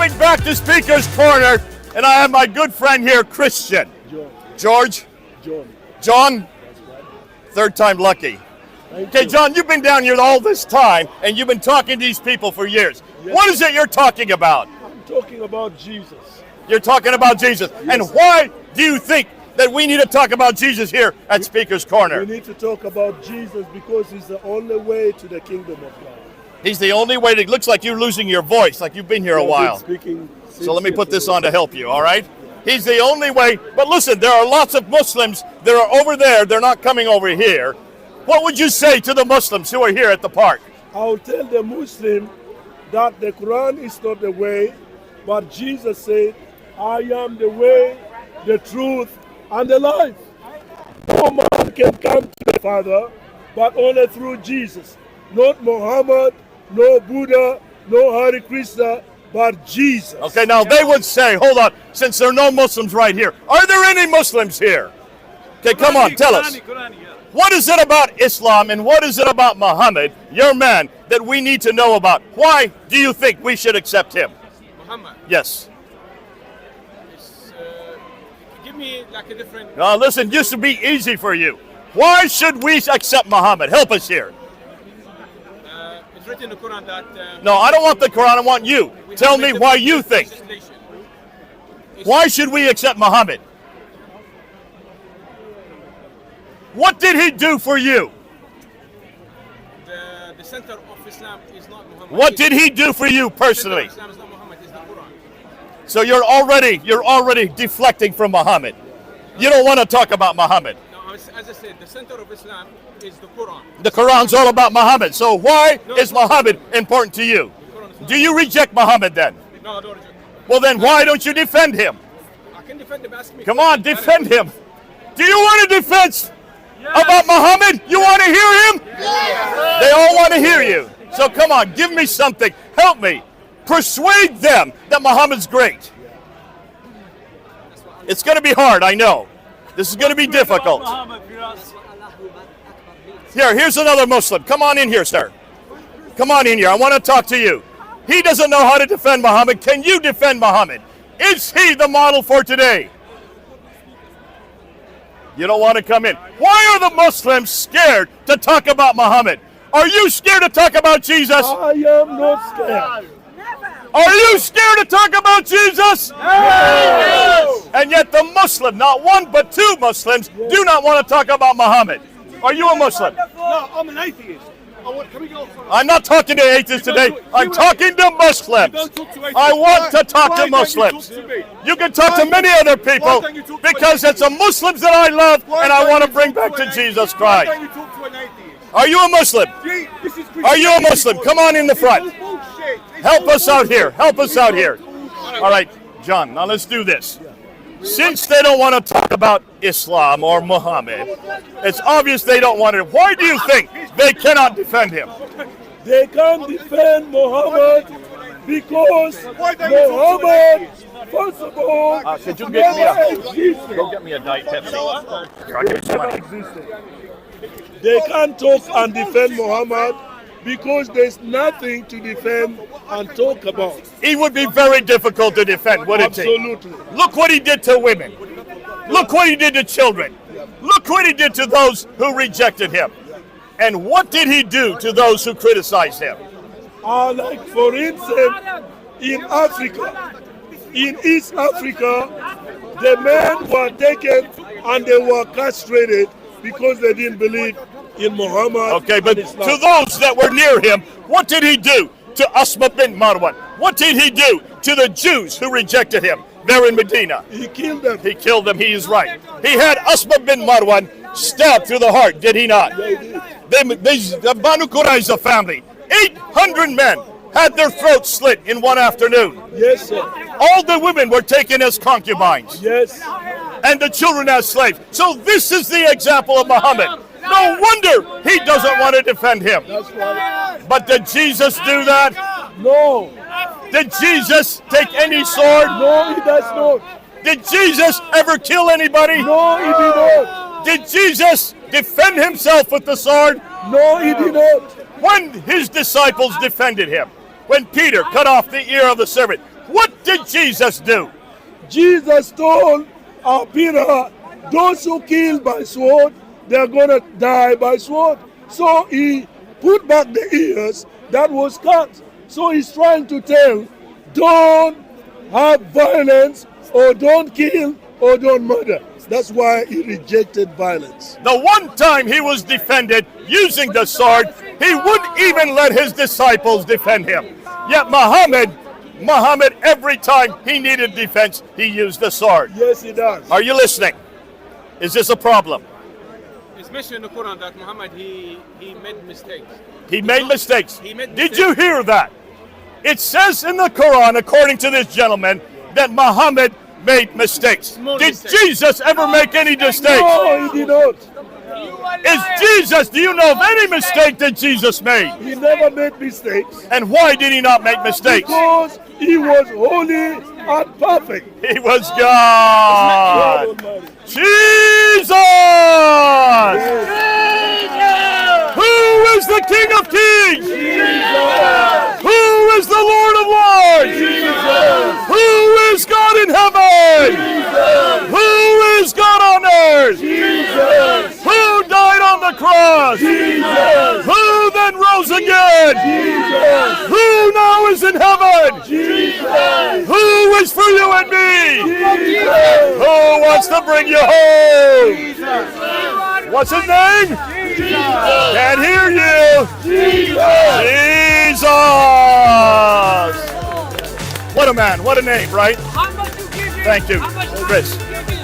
coming back to Speaker's Corner, and I have my good friend here, Christian. George? John? Third time lucky. Okay, John, you've been down here all this time, and you've been talking to these people for years. Yes. What is it you're talking about? I'm talking about Jesus. You're talking about Jesus. Yes. And why do you think that we need to talk about Jesus here at Speaker's Corner? We need to talk about Jesus because he's the only way to the kingdom of God. He's the only way. It looks like you're losing your voice, like you've been here a while. So let me put this on to help you, all right? He's the only way. But listen, there are lots of Muslims that are over there. They're not coming over here. What would you say to the Muslims who are here at the park? I'll tell the Muslim that the Quran is not the way, but Jesus said, I am the way, the truth, and the life. No man can come to the Father, but only through Jesus. Not Mohammed, no Buddha, no Hare Krishna, but Jesus. Okay, now they would say, hold on, since there are no Muslims right here, are there any Muslims here? Okay, come on, tell us. What is it about Islam and what is it about Muhammad, your man, that we need to know about? Why do you think we should accept him? Muhammad? Yes. Give me like a different... Now listen, this would be easy for you. Why should we accept Muhammad? Help us here. It's written in the Quran that... No, I don't want the Quran, I want you. Tell me why you think. Why should we accept Muhammad? What did he do for you? The center of Islam is not Muhammad. What did he do for you personally? Islam is not Muhammad, it's the Quran. So you're already deflecting from Muhammad. You don't want to talk about Muhammad. No, as I said, the center of Islam is the Quran. The Quran's all about Muhammad. So why is Muhammad important to you? Do you reject Muhammad then? No, I don't reject. Well then why don't you defend him? I can defend him. Ask me. Come on, defend him. Do you want a defense about Muhammad? You want to hear him? Yes. They all want to hear you. So come on, give me something. Help me. Persuade them that Muhammad's great. It's going to be hard, I know. This is going to be difficult. Here's another Muslim. Come on in here, sir. Come on in here. I want to talk to you. He doesn't know how to defend Muhammad. Can you defend Muhammad? Is he the model for today? You don't want to come in. Why are the Muslims scared to talk about Muhammad? Are you scared to talk about Jesus? I am not scared. Are you scared to talk about Jesus? Yes. And yet the Muslim, not one but two Muslims, do not want to talk about Muhammad. Are you a Muslim? No, I'm an atheist. I'm not talking to atheists today. I'm talking to Muslims. I want to talk to Muslims. You can talk to many other people because it's the Muslims that I love and I want to bring back to Jesus Christ. Are you a Muslim? Are you a Muslim? Come on in the front. Help us out here. Help us out here. All right, John, now let's do this. Since they don't want to talk about Islam or Muhammad, it's obvious they don't want to. Why do you think they cannot defend him? They can't defend Muhammad because Muhammad, first of all, could you go get me a Diet Pepsi? They can't talk and defend Muhammad because there's nothing to defend and talk about. He would be very difficult to defend, wouldn't he? Absolutely. Look what he did to women. Look what he did to children. Look what he did to those who rejected him. And what did he do to those who criticized him? Like for instance, in Africa, in East Africa, the men were taken and they were castrated because they didn't believe in Muhammad. Okay, but to those that were near him, what did he do to Asma bin Marwan? What did he do to the Jews who rejected him there in Medina? He killed them. He killed them, he is right. He had Asma bin Marwan stabbed through the heart, did he not? Yeah, he did. The Banu Qurayza family, 800 men had their throats slit in one afternoon. Yes, sir. All the women were taken as concubines. Yes. And the children as slaves. So this is the example of Muhammad. No wonder he doesn't want to defend him. That's right. But did Jesus do that? No. Did Jesus take any sword? No, he does not. Did Jesus ever kill anybody? No, he did not. Did Jesus defend himself with the sword? No, he did not. When his disciples defended him, when Peter cut off the ear of the servant, What did Jesus do? Jesus told Peter, those who kill by sword, they're going to die by sword. So he put back the ears that was cut. So he's trying to tell, don't have violence, or don't kill, or don't murder. That's why he rejected violence. The one time he was defended using the sword, he wouldn't even let his disciples defend him. Yet Muhammad, every time he needed defense, he used the sword. Yes, he does. Are you listening? Is this a problem? It's mentioned in the Quran that Muhammad he made mistakes. He made mistakes. He made Did mistakes. you hear that? It says in the Quran, according to this gentleman, that Muhammad made mistakes. Small Did mistakes. Jesus ever make any mistakes? No, he did not. Is Jesus, do you know of any mistake that Jesus made? He never made mistakes And why did he not make mistakes? because he was holy and perfect. He was God. God Almighty. Jesus! Who is the King of Kings? Who is the Lord of Lords? Who is God in heaven? Who is God on earth? Who died on the cross? Who then rose again? Who now is in heaven? Who is for you and me? Who wants to bring you home? What's his name? Can't hear you. Jesus. What a man. What a name, right? How much you give him? Thank you, How much Chris. you give him?